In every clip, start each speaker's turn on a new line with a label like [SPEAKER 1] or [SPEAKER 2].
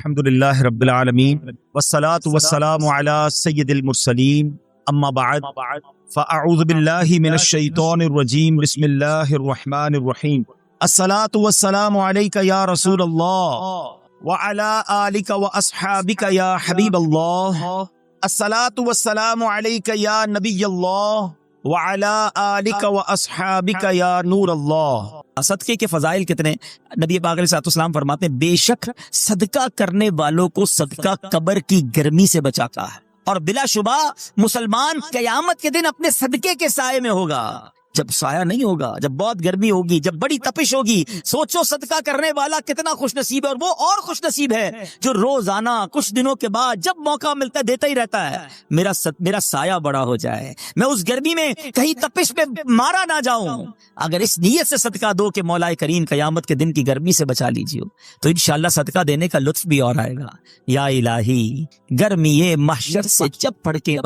[SPEAKER 1] الحمد لله رب العالمين والصلاة والسلام على سيد المرسلين أما بعد فأعوذ بالله من الشيطان الرجيم بسم الله الرحمن الرحيم الصلاة والسلام عليك يا رسول الله وعلى آلك وأصحابك يا حبيب الله الصلاة والسلام عليك يا نبي الله وعلى آلك وأصحابك يا نور اللہ۔
[SPEAKER 2] صدقے کے فضائل کتنے؟ نبی پاک علیہ السلام فرماتے ہیں بے شک صدقہ کرنے والوں کو صدقہ قبر کی گرمی سے بچاتا ہے، اور بلا شبہ مسلمان قیامت کے دن اپنے صدقے کے سائے میں ہوگا۔ جب سایہ نہیں ہوگا، جب بہت گرمی ہوگی، جب بڑی تپش ہوگی، سوچو صدقہ کرنے والا کتنا خوش نصیب ہے، اور وہ اور خوش نصیب ہے جو روزانہ کچھ دنوں کے بعد جب موقع ملتا ہے دیتا ہی رہتا ہے۔ میرا سایہ بڑا ہو جائے، میں اس گرمی میں کہیں تپش پہ مارا نہ جاؤں۔ اگر اس نیت سے صدقہ دو کہ مولا کریم قیامت کے دن کی گرمی سے بچا لیجیے، تو انشاءاللہ صدقہ دینے کا لطف بھی اور آئے گا۔ یا الہی گرمی محشر سے جب پڑ کے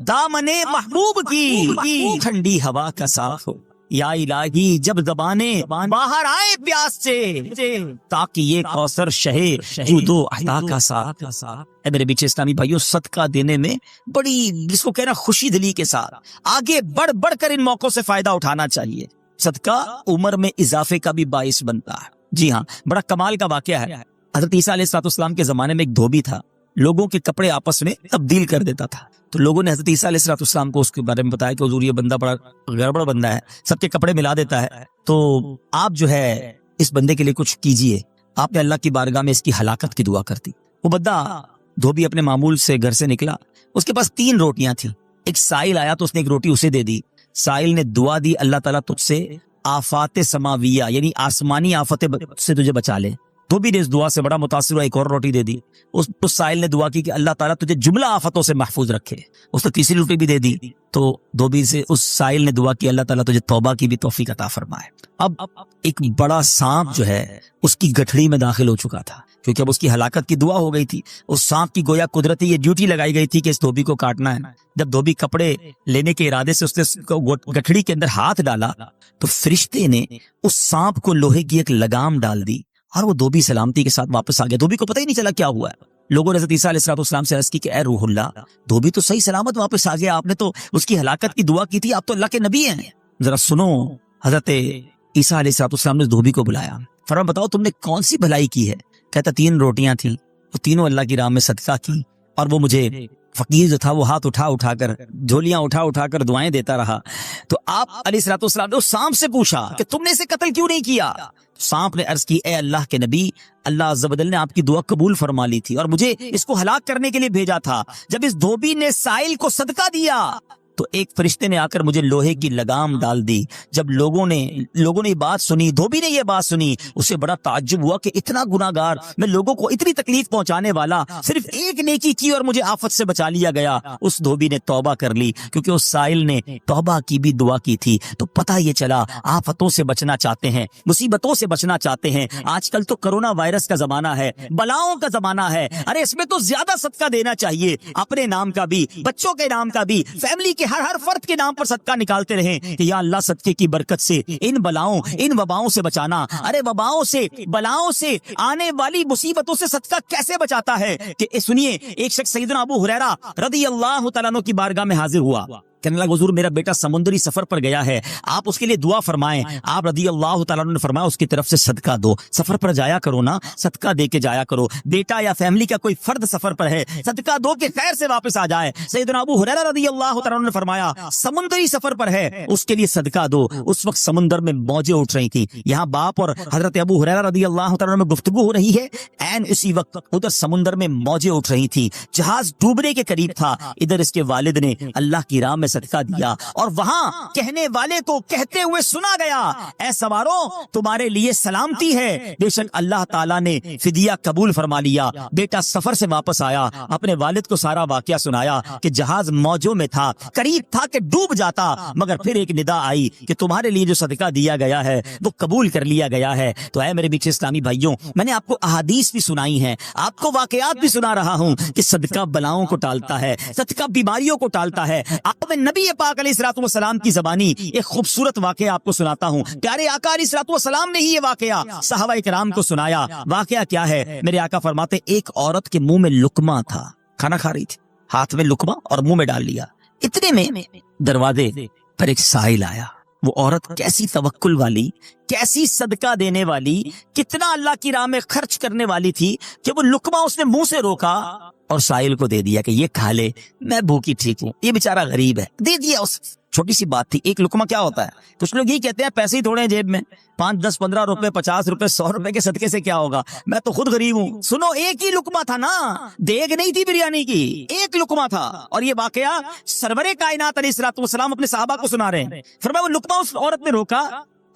[SPEAKER 2] دامن محبوب کی ٹھنڈی ہوا کا صاف ہو، یا الہی جب زبانیں باہر آئے پیاس سے، تاکہ یہ کوثر شہے جود و عطا کا ساتھ۔ اے میرے بیچے اسلامی بھائیوں، صدقہ دینے میں بڑی جس کو کہنا خوشی دلی کے ساتھ آگے بڑھ بڑھ کر ان موقعوں سے فائدہ اٹھانا چاہیے۔ صدقہ عمر میں اضافے کا بھی باعث بنتا ہے۔ جی ہاں، بڑا کمال کا واقعہ ہے۔ حضرت عیسیٰ علیہ السلام کے زمانے میں ایک دھوبی تھا، لوگوں کے کپڑے آپس میں تبدیل کر دیتا تھا۔ تو لوگوں نے حضرت عیسیٰ علیہ السلام کو اس کے بارے میں بتایا کہ حضور یہ بندہ بڑا گڑبڑ بندہ ہے، سب کے کپڑے ملا دیتا ہے، تو آپ جو ہے اس بندے کے لیے کچھ کیجئے۔ آپ نے اللہ کی بارگاہ میں اس کی ہلاکت کی دعا کر دی۔ وہ بندہ دھوبی اپنے معمول سے گھر سے نکلا، اس کے پاس 3 روٹیاں تھیں۔ ایک سائل آیا تو اس نے ایک روٹی اسے دے دی۔ سائل نے دعا دی، اللہ تعالیٰ تجھ سے آفات سماویہ یعنی آسمانی آفتیں سے تجھے بچا لے۔ دھوبی نے اس دعا سے بڑا متاثر ہوا، ایک اور روٹی دے دی۔ اس سائل نے دعا کی کہ اللہ تعالیٰ تجھے جملہ آفتوں سے محفوظ رکھے۔ اس نے تیسری روٹی بھی دے دی، تو دھوبی سے اس سائل نے دعا کی اللہ تعالیٰ تجھے توبہ کی بھی توفیق عطا فرمائے۔ اب ایک بڑا سانپ جو ہے اس کی گٹھڑی میں داخل ہو چکا تھا، کیونکہ اب اس کی ہلاکت کی دعا ہو گئی تھی۔ اس سانپ کی گویا قدرتی یہ ڈیوٹی لگائی گئی تھی کہ اس دھوبی کو کاٹنا ہے۔ جب دھوبی کپڑے لینے کے ارادے سے اس نے گٹھڑی کے اندر ہاتھ ڈالا تو فرشتے نے اس سانپ کو لوہے کی ایک لگام ڈال دی، اور وہ دھوبی سلامتی کے ساتھ واپس آ گیا۔ دھوبی کو پتہ ہی نہیں چلا کیا ہوا ہے۔ لوگوں نے حضرت عیسیٰ علیہ السلام سے عرض کی کہ اے روح اللہ، دھوبی تو صحیح سلامت واپس آ گیا، آپ نے تو اس کی ہلاکت کی دعا کی تھی، آپ تو اللہ کے نبی ہیں، ذرا سنو۔ حضرت عیسیٰ علیہ السلام نے اس دھوبی کو بلایا، فرمایا بتاؤ تم نے کون سی بھلائی کی ہے؟ کہتا 3 روٹیاں تھیں، وہ تینوں اللہ کی راہ میں صدقہ کی، اور وہ مجھے فقیر جو تھا وہ ہاتھ اٹھا کر جھولیاں اٹھا کر دعائیں دیتا رہا۔ تو آپ علیہ السلام نے اس سانپ سے پوچھا کہ تم نے اسے قتل کیوں نہیں کیا؟ سانپ نے عرض کی اے اللہ کے نبی، اللہ عز و جل نے آپ کی دعا قبول فرما لی تھی اور مجھے اس کو ہلاک کرنے کے لیے بھیجا تھا۔ جب اس دھوبی نے سائل کو صدقہ دیا تو ایک فرشتے نے آ کر مجھے لوہے کی لگام ڈال دی۔ جب لوگوں نے یہ بات سنی، دھوبی نے یہ بات سنی، اسے بڑا تعجب ہوا کہ اتنا گناہگار میں، لوگوں کو اتنی تکلیف پہنچانے والا، صرف ایک نیکی کی اور مجھے آفت سے بچا لیا گیا۔ اس دھوبی نے توبہ کر لی، کیونکہ اس سائل نے توبہ کی بھی دعا کی تھی۔ تو پتہ یہ چلا آفتوں سے بچنا چاہتے ہیں، مصیبتوں سے بچنا چاہتے ہیں۔ آج کل تو کرونا وائرس کا زمانہ ہے، بلاؤں کا زمانہ ہے، ارے اس میں تو زیادہ صدقہ دینا چاہیے، اپنے نام کا بھی، بچوں کے نام کا بھی، فیملی کے ہر فرد کے نام پر صدقہ نکالتے رہیں کہ یا اللہ صدقے کی برکت سے ان بلاؤں ان وباؤں سے بچانا۔ ارے وباؤں سے، بلاؤں سے، آنے والی مصیبتوں سے صدقہ کیسے بچاتا ہے کہ سنیے، ایک شخص سیدنا ابو ہریرہ رضی اللہ تعالیٰ عنہ کی بارگاہ میں حاضر ہوا، کہنے لگا حضور میرا بیٹا سمندری سفر پر گیا ہے، آپ اس کے لیے دعا فرمائیں۔ آپ رضی اللہ تعالیٰ عنہ نے فرمایا اس کی طرف سے صدقہ دو، سفر پر جایا کرو نا، صدقہ دے کے جایا کرو، بیٹا یا فیملی کا کوئی فرد سفر پر ہے، صدقہ دو کہ خیر سے واپس آ جائے۔ سیدنا ابو ہریرہ رضی اللہ تعالیٰ عنہ نے فرمایا سمندری سفر پر ہے، اس کے لیے صدقہ دو۔ اس وقت سمندر میں موجیں اٹھ رہی تھیں، یہاں باپ اور حضرت ابو ہریرہ رضی اللہ تعالیٰ عنہ میں گفتگو ہو رہی ہے، عین اسی وقت ادھر سمندر میں موجیں اٹھ رہی تھی، جہاز ڈوبنے کے قریب تھا۔ ادھر اس کے والد نے اللہ کی راہ میں صدقہ دیا، اور وہاں کہنے والے کو کہتے ہوئے سنا گیا اے سواروں تمہارے لیے سلامتی ہے، بے شک اللہ تعالیٰ نے فدیہ قبول فرما لیا۔ بیٹا سفر سے واپس آیا، اپنے والد کو سارا واقعہ سنایا کہ جہاز موجوں میں تھا، قریب تھا کہ ڈوب جاتا، مگر پھر ایک ندا آئی کہ تمہارے لیے جو صدقہ دیا گیا ہے وہ قبول کر لیا گیا ہے۔ تو اے میرے بیچے اسلامی بھائیوں، میں نے آپ کو احادیث بھی سنائی ہیں، آپ کو واقعات بھی سنا رہا ہوں کہ صدقہ بلاؤں کو ٹالتا ہے، صدقہ بیماریوں کو ٹالتا ہے۔ آپ میں میں نبی پاک علیہ الصلوۃ والسلام کی زبانی ایک خوبصورت واقعہ آپ کو سناتا ہوں. پیارے آقا علیہ الصلوۃ والسلام نے ہی یہ واقعہ صحابہ کرام کو سنایا. واقعہ کیا ہے؟ میرے آقا فرماتے ایک عورت کے منہ میں لقمہ تھا، کھانا کھا رہی تھی، ہاتھ میں لقمہ اور منہ میں ڈال لیا. اتنے میں دروازے پر ایک سائل آیا. وہ عورت کیسی توکل والی، کیسی صدقہ دینے والی، کتنا اللہ کی راہ میں خرچ کرنے والی تھی کہ وہ لقمہ اس نے منہ سے روکا اور سائل کو دے دیا کہ یہ کھا لے، میں بھوکی ٹھیک ہوں، یہ بیچارہ غریب ہے. دے دیا. اس چھوٹی سی بات تھی. ایک لقمہ کیا ہوتا ہے؟ کچھ لوگ یہ کہتے ہیں پیسے ہی تھوڑے ہیں جیب میں، 5 10 15 روپے 50 روپے 100 روپے کے صدقے سے کیا ہوگا، میں تو خود غریب ہوں. سنو، ایک ہی لقمہ تھا نا، دیگ نہیں تھی بریانی کی، ایک لقمہ تھا. اور یہ واقعہ سرور کائنات علیہ الصلوۃ والسلام اپنے صحابہ کو سنا رہے ہیں. فرمایا وہ لقمہ اس عورت نے روکا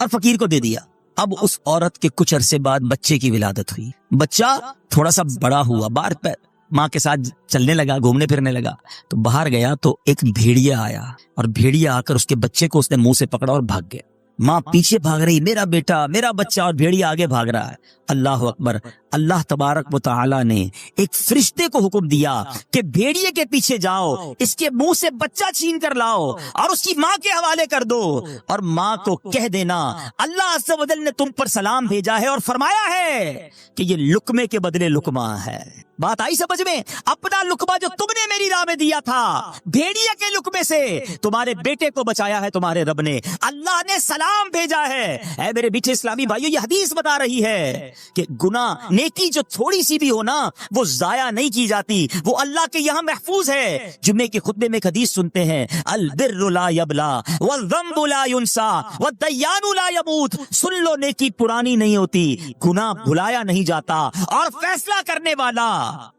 [SPEAKER 2] اور فقیر کو دے دیا. اب اس عورت کے کچھ عرصے بعد بچے کی ولادت ہوئی. بچہ تھوڑا سا بڑا ہوا، باہر ماں کے ساتھ چلنے لگا، گھومنے پھرنے لگا. تو باہر گیا تو ایک بھیڑیا آیا اور بھیڑیا آ کر اس کے بچے کو اس نے منہ سے پکڑا اور بھاگ گیا. ماں پیچھے بھاگ رہی، میرا بیٹا، میرا بچہ، اور بھیڑیا آگے بھاگ رہا ہے. اللہ اکبر. اللہ تبارک و تعالی نے ایک فرشتے کو حکم دیا کہ بھیڑیے کے پیچھے جاؤ، اس کے منہ سے بچہ چھین کر لاؤ اور اس کی ماں کے حوالے کر دو، اور ماں کو کہہ دینا اللہ عز و جل نے تم پر سلام بھیجا ہے اور فرمایا ہے کہ یہ لقمے کے بدلے لقمہ ہے. بات آئی سمجھ میں؟ اپنا لقمہ جو تم نے میری راہ میں دیا تھا، بھیڑیا کے لقمے سے تمہارے بیٹے کو بچایا ہے تمہارے رب نے، اللہ نے سلام بھیجا ہے. اے میرے بیٹے اسلامی بھائیو، یہ حدیث بتا رہی ہے کہ گناہ، نیکی جو تھوڑی سی بھی ہو نا، وہ ضائع نہیں کی جاتی، وہ اللہ کے یہاں محفوظ ہے. جمعے کے خطبے میں ایک حدیث سنتے ہیں، البر لا یبلا والذنب لا ینسا والدیان لا یموت. سن لو، نیکی پرانی نہیں ہوتی، گناہ بھلایا نہیں جاتا، اور فیصلہ کرنے والا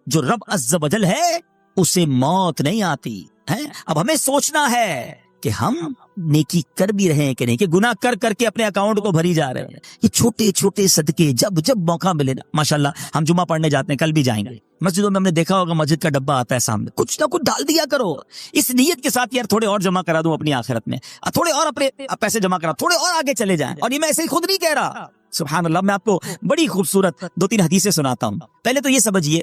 [SPEAKER 2] جو رب عز و جل ہے اسے موت نہیں آتی ہے. اب ہمیں سوچنا ہے کہ ہم نیکی کر بھی رہے ہیں کہ نہیں، کہ گناہ کر کر کے اپنے اکاؤنٹ کو بھری جا رہے ہیں. یہ چھوٹے چھوٹے صدقے جب موقع ملے نا، ماشاءاللہ ہم جمعہ پڑھنے جاتے ہیں، کل بھی جائیں گے. مسجدوں میں ہم نے دیکھا ہوگا، مسجد کا ڈبہ آتا ہے سامنے، کچھ نہ کچھ ڈال دیا کرو اس نیت کے ساتھ، یار تھوڑے اور جمع کرا دوں اپنی آخرت میں، تھوڑے اور اپنے پیسے جمع کرا، تھوڑے اور آگے چلے جائیں. اور یہ میں ایسے ہی خود نہیں کہہ رہا، سبحان اللہ. میں آپ کو بڑی خوبصورت 2-3 حدیثیں سناتا ہوں. پہلے تو یہ سمجھیے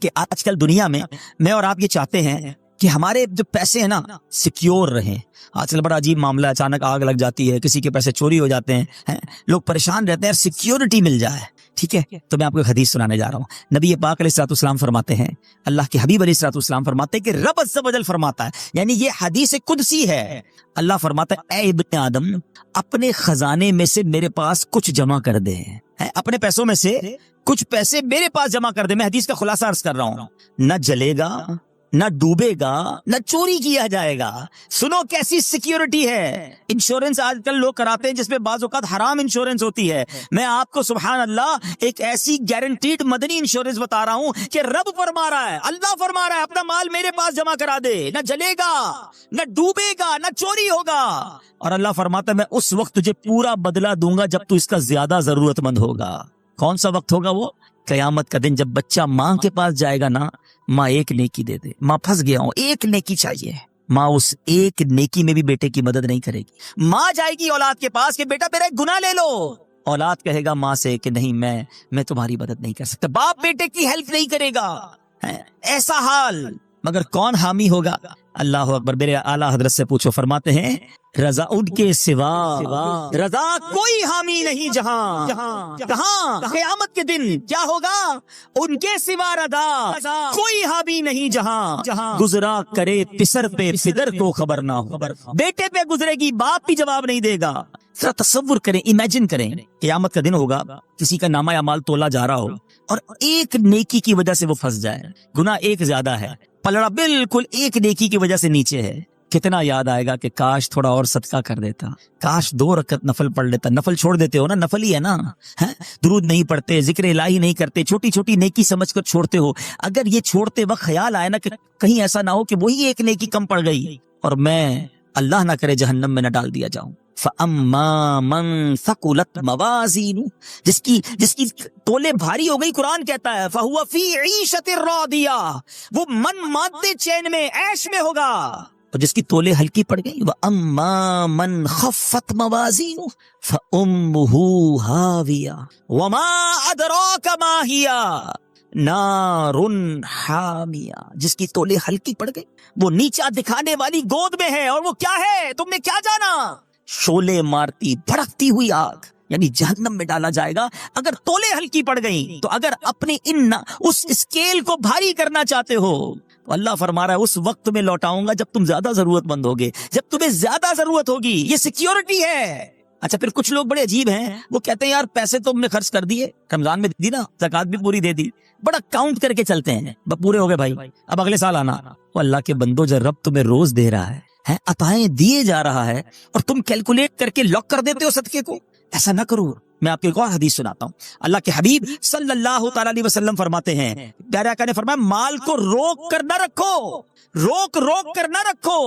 [SPEAKER 2] کہ آج کل دنیا میں میں اور آپ یہ چاہتے ہیں کہ ہمارے جو پیسے ہیں نا سیکیور رہیں. آج کل بڑا عجیب معاملہ، اچانک آگ لگ جاتی ہے، کسی کے پیسے چوری ہو جاتے ہیں، لوگ پریشان رہتے ہیں، سیکیورٹی مل جائے. ٹھیک ہے، تو میں آپ کو ایک حدیث سنانے جا رہا ہوں. نبی پاک علیہ الصلوۃ والسلام فرماتے ہیں، اللہ کے حبیب علیہ الصلوۃ والسلام فرماتے ہیں کہ رب عز و جل فرماتا ہے، یعنی یہ حدیث قدسی ہے. اللہ فرماتا ہے، اے ابن آدم، اپنے خزانے میں سے میرے پاس کچھ جمع کر دے، اپنے پیسوں میں سے کچھ پیسے میرے پاس جمع کر دے. میں حدیث کا خلاصہ عرض کر رہا ہوں. نہ جلے گا، نہ ڈوبے گا، نہ چوری کیا جائے گا. سنو کیسی سیکیورٹی ہے. انشورنس آج کل لوگ کراتے ہیں جس میں بعض اوقات حرام انشورنس ہوتی ہے. میں آپ کو سبحان اللہ ایک ایسی گارنٹیڈ مدنی انشورنس بتا رہا ہوں کہ رب فرما رہا ہے، اللہ فرما رہا ہے، اپنا مال میرے پاس جمع کرا دے، نہ جلے گا، نہ ڈوبے گا، نہ چوری ہوگا. اور اللہ فرماتا ہے میں اس وقت تجھے پورا بدلہ دوں گا جب تو اس کا زیادہ ضرورت مند ہوگا. کون سا وقت ہوگا وہ؟ قیامت کا دن، جب بچہ ماں کے پاس جائے گا نا، ماں ایک نیکی دے دے، ماں پھنس گیا ہوں، ایک نیکی چاہیے. ماں اس ایک نیکی میں بھی بیٹے کی مدد نہیں کرے گی. ماں جائے گی اولاد کے پاس کہ بیٹا میرا ایک گناہ لے لو، اولاد کہے گا ماں سے کہ نہیں، میں تمہاری مدد نہیں کر سکتا. باپ بیٹے کی ہیلپ نہیں کرے گا. ایسا حال، مگر کون حامی ہوگا؟ اللہ اکبر. میرے اعلیٰ حضرت سے پوچھو، فرماتے ہیں رضا ان کے سوا رضا کوئی حامی نہیں جہاں. کہاں؟ قیامت کے دن کیا ہوگا؟ ان کے سوا رضا کوئی حامی نہیں جہاں. گزرا کرے پسر پہ پدر کو خبر نہ ہو. بیٹے پہ گزرے گی، باپ بھی جواب نہیں دے گا. ذرا تصور کریں، امیجن کریں، قیامت کا دن ہوگا، کسی کا نامہ اعمال تولا جا رہا ہو اور ایک نیکی کی وجہ سے وہ پھنس جائے. گناہ ایک زیادہ ہے، پلڑا بالکل ایک نیکی کی وجہ سے نیچے ہے. کتنا یاد آئے گا کہ کاش تھوڑا اور صدقہ کر دیتا، کاش 2 رکعت نفل پڑھ لیتا. نفل چھوڑ دیتے ہو نا، نفل ہی ہے نا، درود نہیں پڑھتے، ذکر الہی نہیں کرتے، چھوٹی چھوٹی نیکی سمجھ کر چھوڑتے ہو. اگر یہ چھوڑتے وقت خیال آئے نا کہ کہیں ایسا نہ ہو کہ وہی ایک نیکی کم پڑ گئی اور میں اللہ نہ کرے جہنم میں نہ ڈال دیا جاؤں. فَأَمَّا مَنْ ثَقُلَتْ مَوَازِينُهُ، جس کی تولے بھاری ہو گئی، قرآن کہتا ہے فَهُوَ فِي عِيشَةٍ رَاضِيَةٍ، وہ من مادے چین میں، عیش میں ہوگا. اور جس کی تولے ہلکی پڑ گئی، وَأَمَّا مَنْ خَفَّتْ مَوَازِينُهُ فَأُمُّهُ هَاوِيَةٌ وَمَا أَدْرَاكَ مَا هِيَ. نارن حامیہ، جس کی تولے ہلکی پڑ گئی، وہ نیچا دکھانے والی گود میں ہے، اور وہ کیا ہے تم نے کیا جانا؟ شولے مارتی بھڑکتی ہوئی آگ، یعنی جہنم میں ڈالا جائے گا اگر تولے ہلکی پڑ گئی۔ تو اگر اپنے اس اسکیل کو بھاری کرنا چاہتے ہو تو اللہ فرما رہا ہے اس وقت میں لوٹاؤں گا جب تم زیادہ ضرورت مند ہوگے، جب تمہیں زیادہ ضرورت ہوگی۔ یہ سیکیورٹی ہے۔ اچھا پھر کچھ لوگ بڑے عجیب ہیں، وہ کہتے ہیں یار پیسے تو ہم نے خرچ کر دیے، رمضان میں دی نا، زکات بھی پوری دے دی، بڑا کاؤنٹ کر کے چلتے ہیں، پورے ہو گئے بھائی، اب اگلے سال آنا۔ تو اللہ کے بندو، جب رب تمہیں روز دے رہا ہے، عطائیں دیے جا رہا ہے، اور تم کیلکولیٹ کر کے لاک کر دیتے ہو صدقے کو، ایسا نہ کرو۔ میں آپ کو ایک اور حدیث سناتا ہوں۔ اللہ کے حبیب صلی اللہ تعالی علیہ وسلم فرماتے ہیں، پیارے آقا نے فرمایا مال کو روک کر نہ رکھو، روک کر نہ رکھو،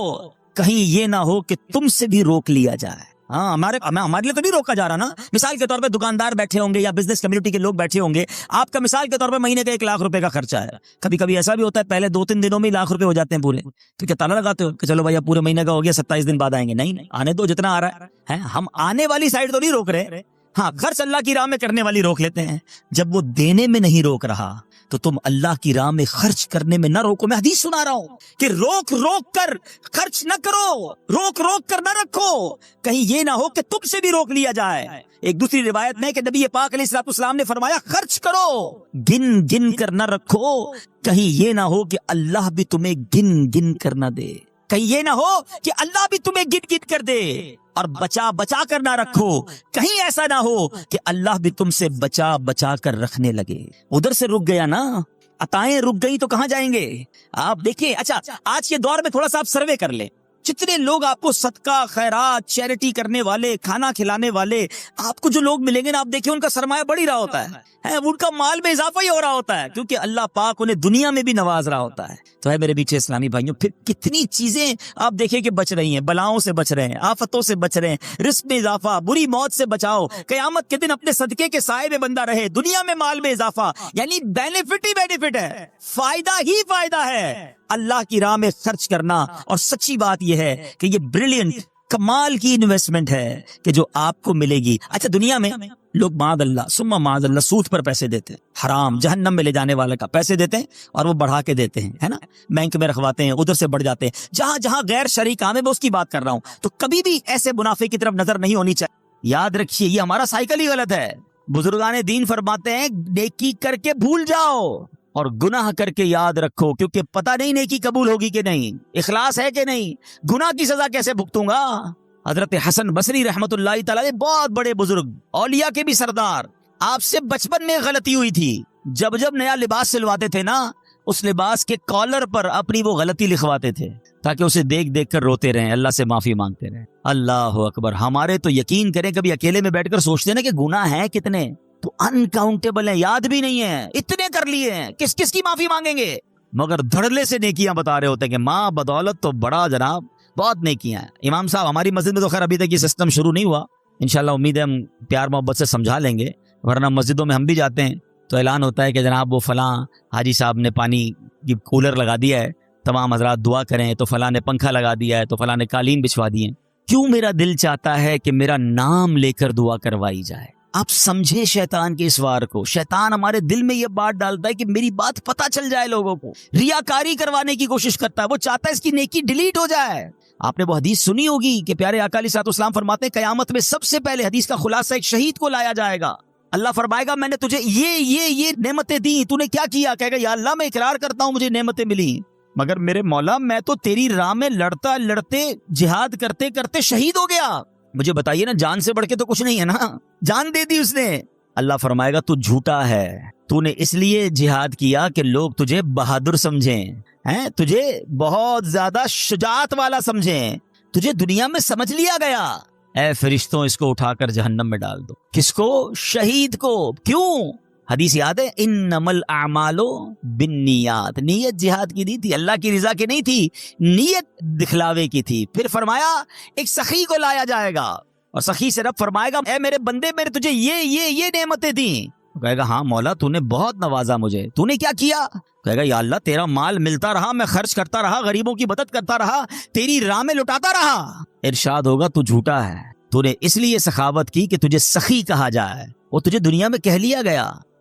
[SPEAKER 2] کہیں یہ نہ ہو کہ تم سے بھی روک لیا جائے۔ ہاں ہمارے لیے تو نہیں روکا جا رہا نا۔ مثال کے طور پہ دکاندار بیٹھے ہوں گے یا بزنس کمیونٹی کے لوگ بیٹھے ہوں گے، آپ کا مثال کے طور پہ مہینے کا 1 لاکھ روپے کا خرچہ ہے، کبھی کبھی ایسا بھی ہوتا ہے پہلے 2-3 دنوں میں 1 لاکھ روپے ہو جاتے ہیں پورے، تو کیا تالا لگاتے ہو کہ چلو بھائی اب پورے مہینے کا ہو گیا 27 دن بعد آئیں گے؟ نہیں، آنے دو جتنا آ رہا ہے۔ ہم آنے والی سائڈ تو نہیں روک رہے، ہاں خرچ اللہ کی راہ میں کرنے والی روک لیتے ہیں۔ جب وہ دینے میں نہیں روک رہا تو تم اللہ کی راہ میں خرچ کرنے میں نہ روکو۔ میں حدیث سنا رہا ہوں کہ روک کر خرچ نہ کرو، روک کر نہ رکھو، کہیں یہ نہ ہو کہ تم سے بھی روک لیا جائے۔ ایک دوسری روایت میں کہ نبی پاک علیہ السلام نے فرمایا خرچ کرو، گن کر نہ رکھو، کہیں یہ نہ ہو کہ اللہ بھی تمہیں گن کر نہ دے، کہیں یہ نہ ہو کہ اللہ بھی تمہیں گن کر دے۔ اور بچا کر نہ رکھو، کہیں ایسا نہ ہو کہ اللہ بھی تم سے بچا کر رکھنے لگے۔ ادھر سے رک گیا نا، عطائیں رک گئی تو کہاں جائیں گے؟ آپ دیکھیں، اچھا آج کے دور میں تھوڑا سا آپ سروے کر لیں، جتنے لوگ آپ کو صدقہ خیرات چیریٹی کرنے والے، کھانا کھلانے والے آپ کو جو لوگ ملیں گے نا، آپ دیکھیں ان کا سرمایہ بڑھ ہی رہا ہوتا ہے، ان کا مال میں اضافہ ہی ہو رہا ہوتا ہے، کیونکہ اللہ پاک انہیں دنیا میں بھی نواز رہا ہوتا ہے۔ تو ہے میرے بیچے اسلامی بھائیوں، پھر کتنی چیزیں آپ دیکھیں کہ بچ رہی ہیں، بلاؤں سے بچ رہے ہیں، آفتوں سے بچ رہے ہیں، رزق میں اضافہ، بری موت سے بچاؤ، قیامت کے دن اپنے صدقے کے سائے میں بندہ رہے، دنیا میں مال میں اضافہ، یعنی بینیفٹ ہی بینیفٹ ہے، فائدہ ہی فائدہ ہے اللہ کی راہ میں خرچ کرنا۔ اور سچی بات یہ ہے کہ یہ بریلینٹ کمال کی انویسٹمنٹ ہے کہ جو آپ کو ملے گی۔ اچھا دنیا میں لوگ معاذ اللہ ثم معاذ اللہ سود پر پیسے دیتے ہیں، حرام جہنم میں لے جانے والے کا پیسے دیتے ہیں، اور وہ بڑھا کے دیتے ہیں، ہے نا، بینک میں رکھواتے ہیں، ادھر سے بڑھ جاتے ہیں، جہاں غیر شرعی کام ہے میں اس کی بات کر رہا ہوں۔ تو کبھی بھی ایسے منافع کی طرف نظر نہیں ہونی چاہیے۔ یاد رکھیے یہ ہمارا سائیکل ہی غلط ہے۔ بزرگان دین فرماتے ہیں نیکی کر کے بھول جاؤ اور گناہ کر کے یاد رکھو، کیونکہ پتہ نہیں نیکی قبول ہوگی کہ نہیں، اخلاص ہے کہ نہیں، گناہ کی سزا کیسے بھگتوں گا۔ حضرت حسن بصری رحمت اللہ تعالی بہت بڑے بزرگ، اولیاء کے بھی سردار، آپ سے بچپن میں غلطی ہوئی تھی، جب نیا لباس سلواتے تھے نا، اس لباس کے کالر پر اپنی وہ غلطی لکھواتے تھے تاکہ اسے دیکھ کر روتے رہیں، اللہ سے معافی مانگتے رہیں۔ اللہ اکبر۔ ہمارے تو یقین کریں کبھی اکیلے میں بیٹھ کر سوچتے ہیں نا کہ گناہ ہیں کتنے، تو انکاؤنٹیبل ہیں، یاد بھی نہیں ہے، اتنے کر لیے ہیں، کس کی معافی مانگیں گے؟ مگر دھڑلے سے نیکیاں بتا رہے ہوتے ہیں کہ ماں بدولت تو بڑا جناب بہت نیکیاں ہیں۔ امام صاحب ہماری مسجد میں تو خیر ابھی تک یہ سسٹم شروع نہیں ہوا، انشاءاللہ امید ہے ہم پیار محبت سے سمجھا لیں گے، ورنہ مسجدوں میں ہم بھی جاتے ہیں تو اعلان ہوتا ہے کہ جناب وہ فلاں حاجی صاحب نے پانی کی کولر لگا دیا ہے، تمام حضرات دعا کریں، تو فلاں نے پنکھا لگا دیا ہے، تو فلاں نے قالین بچھوا دی ہیں۔ کیوں میرا دل چاہتا ہے کہ میرا نام لے کر دعا کروائی جائے۔ آپ سمجھے شیطان کے اس وار کو، شیطان ہمارے دل میں یہ بات ڈالتا ہے کہ میری بات پتہ چل جائے لوگوں کو، ریاکاری کروانے کی کوشش کرتا ہے، وہ چاہتا ہے اس کی نیکی ڈیلیٹ ہو جائے۔ آپ نے وہ حدیث سنی ہوگی کہ پیارے آقا علیہ السلام فرماتے ہیں قیامت میں سب سے پہلے، حدیث کا خلاصہ، ایک شہید کو لایا جائے گا، اللہ فرمائے گا میں نے تجھے یہ نعمتیں دی، تو نے کیا کیا؟ کہے گا یا اللہ میں اقرار کرتا ہوں مجھے نعمتیں ملی، مگر میرے مولا میں تو تیری راہ میں لڑتے جہاد کرتے کرتے شہید ہو گیا، مجھے بتائیے نا، جان سے بڑھ کے تو کچھ نہیں ہے نا، جان دے دی اس نے۔ اللہ فرمائے گا تو جھوٹا ہے، تو نے اس لیے جہاد کیا کہ لوگ تجھے بہادر سمجھیں، تجھے بہت زیادہ شجاعت والا سمجھیں، تجھے دنیا میں سمجھ لیا گیا۔ اے فرشتوں اس کو اٹھا کر جہنم میں ڈال دو۔ کس کو؟ شہید کو۔ کیوں؟ حدیث یاد ہے انما الاعمال بالنیات، نیت جہاد کی نہیں تھی، اللہ کی رضا کی نہیں تھی، نیت دکھلاوے کی تھی۔ پھر فرمایا ایک سخی کو لایا جائے گا اور سخی سے رب فرمائے گا اے میرے بندے میں نے تجھے یہ نعمتیں دیں، کہے گا ہاں مولا تو نے بہت نوازا مجھے، تو نے کیا کیا؟ کہے گا یا اللہ تیرا مال ملتا رہا، میں خرچ کرتا رہا، غریبوں کی مدد کرتا رہا، تیری راہ میں لٹاتا رہا۔ ارشاد ہوگا تو جھوٹا ہے، تو نے اس لیے سخاوت کی کہ تجھے سخی کہا جائے، وہ تجھے دنیا میں کہہ لیا گیا،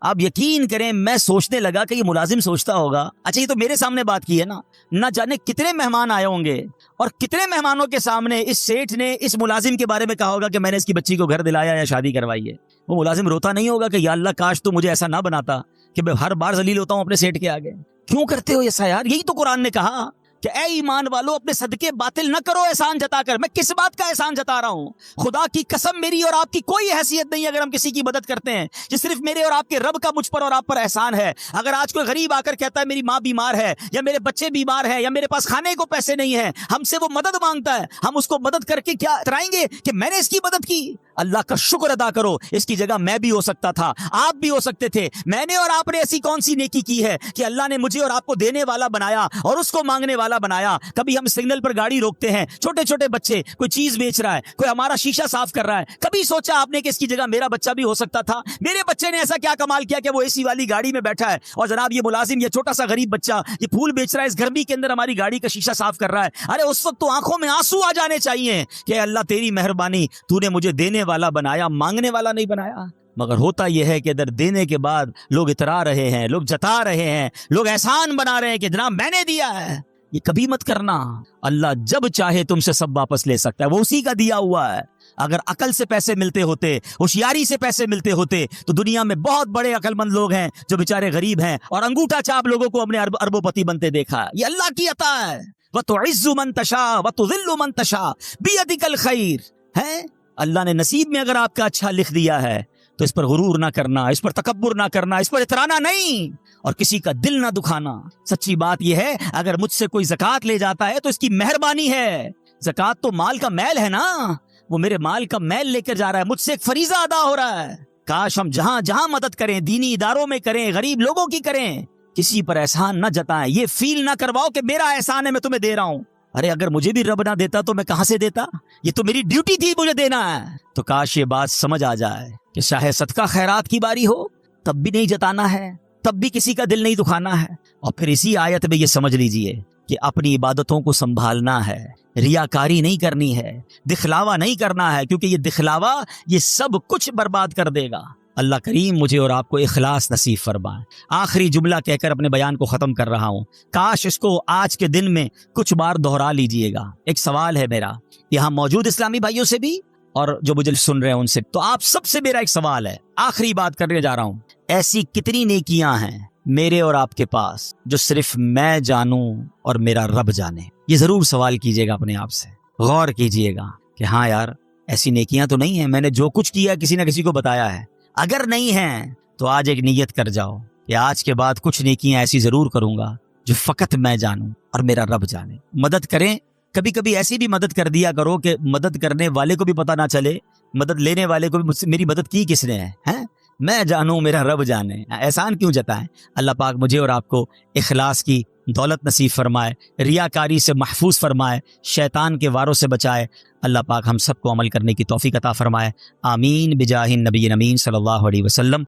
[SPEAKER 2] آپ یقین کریں میں سوچنے لگا کہ یہ ملازم سوچتا ہوگا اچھا یہ تو میرے سامنے بات کی ہے نا، نہ جانے کتنے مہمان آئے ہوں گے اور کتنے مہمانوں کے سامنے اس سیٹھ نے اس ملازم کے بارے میں کہا ہوگا کہ میں نے اس کی بچی کو گھر دلایا یا شادی کروائی ہے۔ وہ ملازم روتا نہیں ہوگا کہ یا اللہ کاش تو مجھے ایسا نہ بناتا کہ میں ہر بار ذلیل ہوتا ہوں اپنے سیٹھ کے آگے۔ کیوں کرتے ہو ایسا یار؟ یہی تو قرآن نے کہا کہ اے ایمان والو اپنے صدقے باطل نہ کرو احسان جتا کر۔ میں کس بات کا احسان جتا رہا ہوں؟ خدا کی قسم میری اور آپ کی کوئی حیثیت نہیں اگر ہم کسی کی مدد کرتے ہیں، یہ صرف میرے اور آپ کے رب کا مجھ پر اور آپ پر احسان ہے۔ اگر آج کوئی غریب آ کر کہتا ہے میری ماں بیمار ہے یا میرے بچے بیمار ہیں یا میرے پاس کھانے کو پیسے نہیں ہیں، ہم سے وہ مدد مانگتا ہے، ہم اس کو مدد کر کے کیا اترائیں گے کہ میں نے اس کی مدد کی؟ اللہ کا شکر ادا کرو، اس کی جگہ میں بھی ہو سکتا تھا، آپ بھی ہو سکتے تھے۔ میں نے اور آپ نے ایسی کون سی نیکی کی ہے کہ اللہ نے مجھے اور آپ کو دینے والا بنایا اور اس کو مانگنے والا بنایا؟ کبھی ہم سگنل پر گاڑی روکتے ہیں، چھوٹے چھوٹے بچے، کوئی چیز بیچ رہا ہے، کوئی ہمارا شیشہ صاف کر رہا ہے، کبھی سوچا آپ نے کہ اس کی جگہ میرا بچہ بھی ہو سکتا تھا؟ میرے بچے نے ایسا کیا کمال کیا کہ وہ اے سی والی گاڑی میں بیٹھا ہے اور جناب یہ ملازم، یہ چھوٹا سا غریب بچہ یہ پھول بیچ رہا ہے، اس گرمی کے اندر ہماری گاڑی کا شیشہ صاف کر رہا ہے۔ ارے اس وقت تو آنکھوں میں آنسو آ جانے چاہیے کہ اللہ تیری مہربانی، تو نے مجھے دینے والا بنایا، مانگنے والا نہیں بنایا۔ مگر ہوتا یہ ہے کہ ادھر دینے کے بعد لوگ اترا رہے ہیں، لوگ جتا رہے ہیں، لوگ احسان بنا رہے ہیں کہ جناب میں نے دیا ہے۔ یہ کبھی مت کرنا، اللہ جب چاہے تم سے سب واپس لے سکتا ہے، وہ اسی کا دیا ہوا ہے۔ اگر عقل سے پیسے ملتے ہوتے، ہوشیاری سے پیسے ملتے ہوتے تو دنیا میں بہت بڑے عقل مند لوگ ہیں جو بیچارے غریب ہیں اور انگوٹھا چاپ لوگوں کو اپنے اربوں پتی بنتے دیکھا۔ یہ اللہ کی عطا ہے۔ وَتُعِزُّ مَن تَشَاءُ وَتُذِلُّ مَن تَشَاءُ بِيَدِكَ الْخَيْرُ ہے۔ اللہ نے نصیب میں اگر آپ کا اچھا لکھ دیا ہے تو اس پر غرور نہ کرنا، اس پر تکبر نہ کرنا، اس پر اترانا نہیں اور کسی کا دل نہ دکھانا۔ سچی بات یہ ہے اگر مجھ سے کوئی زکوٰۃ لے جاتا ہے تو اس کی مہربانی ہے۔ زکوٰۃ تو مال کا میل ہے نا، وہ میرے مال کا میل لے کر جا رہا ہے، مجھ سے ایک فریضہ ادا ہو رہا ہے۔ کاش ہم جہاں جہاں مدد کریں، دینی اداروں میں کریں، غریب لوگوں کی کریں، کسی پر احسان نہ جتائیں، یہ فیل نہ کرواؤ کہ میرا احسان ہے میں تمہیں دے رہا ہوں۔ ارے اگر مجھے بھی رب نہ دیتا تو میں کہاں سے دیتا؟ یہ تو میری ڈیوٹی تھی مجھے دینا ہے۔ تو کاش یہ بات سمجھ آ جائے کہ چاہے صدقہ خیرات کی باری ہو تب بھی نہیں جتانا ہے، تب بھی کسی کا دل نہیں دکھانا ہے۔ اور پھر اسی آیت میں یہ سمجھ لیجئے کہ اپنی عبادتوں کو سنبھالنا ہے، ریاکاری نہیں کرنی ہے، دکھلاوا نہیں کرنا ہے، کیونکہ یہ دکھلاوا یہ سب کچھ برباد کر دے گا۔ اللہ کریم مجھے اور آپ کو اخلاص نصیب فرمائے۔ آخری جملہ کہہ کر اپنے بیان کو ختم کر رہا ہوں، کاش اس کو آج کے دن میں کچھ بار دہرا لیجئے گا۔ ایک سوال ہے میرا یہاں موجود اسلامی بھائیوں سے بھی اور جو مجھے سن رہے ہیں ان سے، تو آپ سب سے میرا ایک سوال ہے، آخری بات کرنے جا رہا ہوں۔ ایسی کتنی نیکیاں ہیں میرے اور آپ کے پاس جو صرف میں جانوں اور میرا رب جانے؟ یہ ضرور سوال کیجئے گا اپنے آپ سے، غور کیجئے گا کہ ہاں یار ایسی نیکیاں تو نہیں ہیں، میں نے جو کچھ کیا کسی نہ کسی کو بتایا ہے۔ اگر نہیں ہیں تو آج ایک نیت کر جاؤ کہ آج کے بعد کچھ نیکیاں ایسی ضرور کروں گا جو فقط میں جانوں اور میرا رب جانے۔ مدد کریں، کبھی کبھی ایسی بھی مدد کر دیا کرو کہ مدد کرنے والے کو بھی پتہ نہ چلے، مدد لینے والے کو بھی مجھ سے میری مدد کی کس نے ہے، میں جانوں میرا رب جانے۔ احسان کیوں جتائیں؟ اللہ پاک مجھے اور آپ کو اخلاص کی دولت نصیب فرمائے، ریاکاری سے محفوظ فرمائے، شیطان کے واروں سے بچائے۔ اللہ پاک ہم سب کو عمل کرنے کی توفیق عطا فرمائے۔ آمین بجاہ النبی امین صلی اللہ علیہ وسلم۔